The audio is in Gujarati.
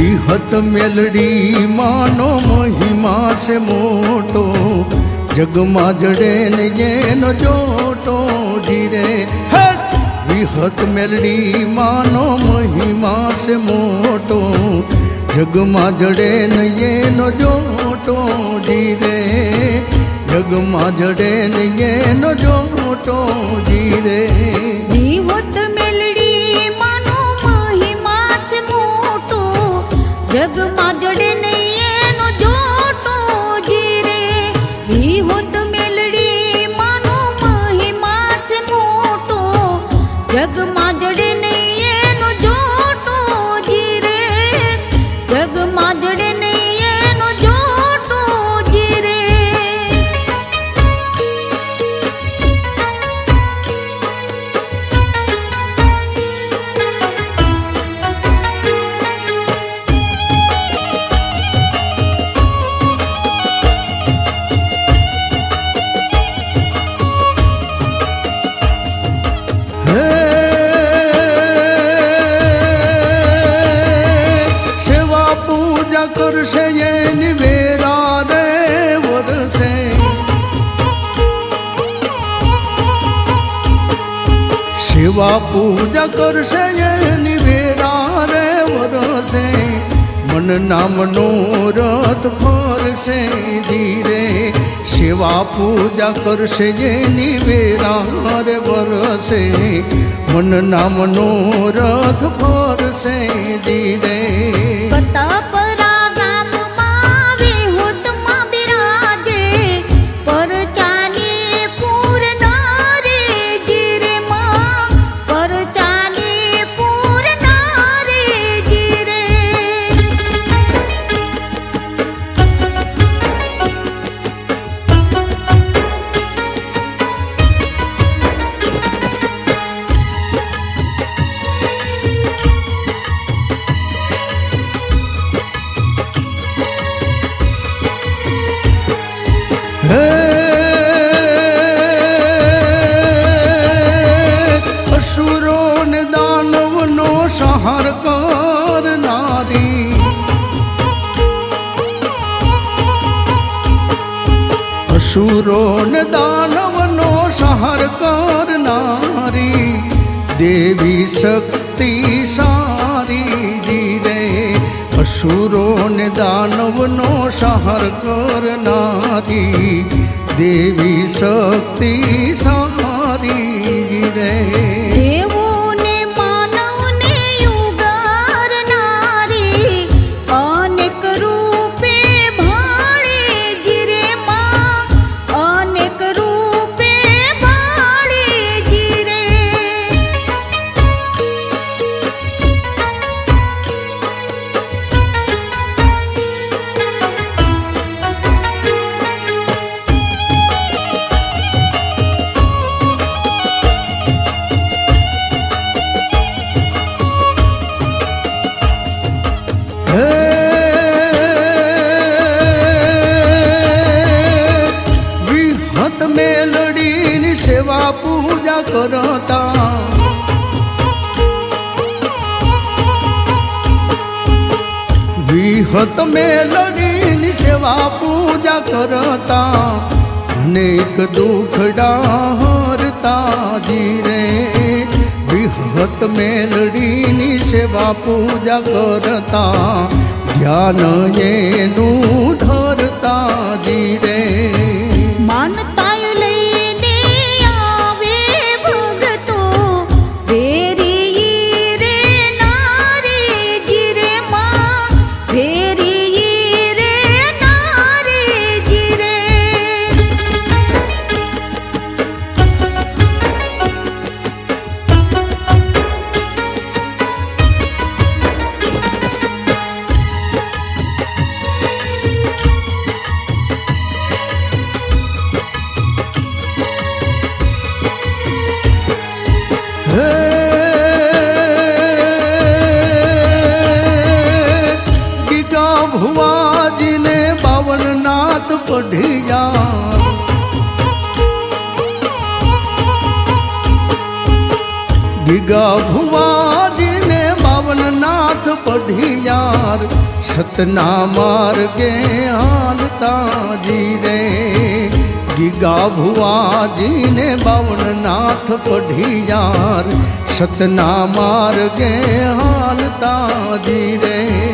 વિહત મેલડી માનો મહિમા છે મોટો, જગમાં જડે ને એનો જોટો જીરે. વિહત મેલડી માનો મહિમા છે મોટો, જગમાં જડે ને એનો જોટો જીરે. જગમાં જડે ને એનો જોટો જીરે. વિહત મેલડી માનો મહિમા છે મોટો, જગમાં જડે નહીં એનો જોટો જીરે. વિહત મેલડી માનો મહિમા છે મોટો, જગમાં જડે નહીં એનો જોટો જીરે. જગમાં જડે નહીં એનો જોટો જીરે. સેવા પૂજા કરશે એની વેરા રે વરસે. સેવા પૂજા કરશે એની વેરા રે વરસે. મન નામનો રથ ફરશે ધીરે. સેવા પૂજા કરશે એની વેરા રે વરસે. મન નામનો રથ ફરશે ધીરે. કતાપરા ગામમાં વિહુતમાં બિરાજે, પરચાની પૂરનારે જીરે માં. પરચાની પૂરનારે જીરે. અસુરો ને દાનવનો સંહાર કરનારી. અસુરો ને દાનવનો સંહાર કરનારી. દેવી શક્તિ સારી જીરે. અસુરો ને દાનવનો સંહાર કરનારી. દેવી શક્તિ સારી રે. દેવોને માનવને યુગારનારી, અનેક રૂપે ભાળે જીરે માં. અનેક રૂપે ભાળે જીરે. વિહત મેલડીની સેવા પૂજા કરતા. વિહત મેલડીની સેવા પૂજા કરતા. અનેક દુખડા હરતા જીરે. વિહત મેલડીની સેવા પૂજા કરતા. ધ્યાન એનું ધરતા જીરે. માનતાય લઈને આવે ભગતો, વેરી રે નારે જીરે માં. વેરી રે નારે જીરે. ગીગા ભુવાજીને બાવનનાથ પઢિયા. ગીગા ભુવાજીને બાવનનાથ નાથ પઢિયાર સતના માર્ગે હાલતા જી રે ગીગા ભુવાજીને બાવનનાથ પઢિયાર સતના માર્ગે હાલતા જી રે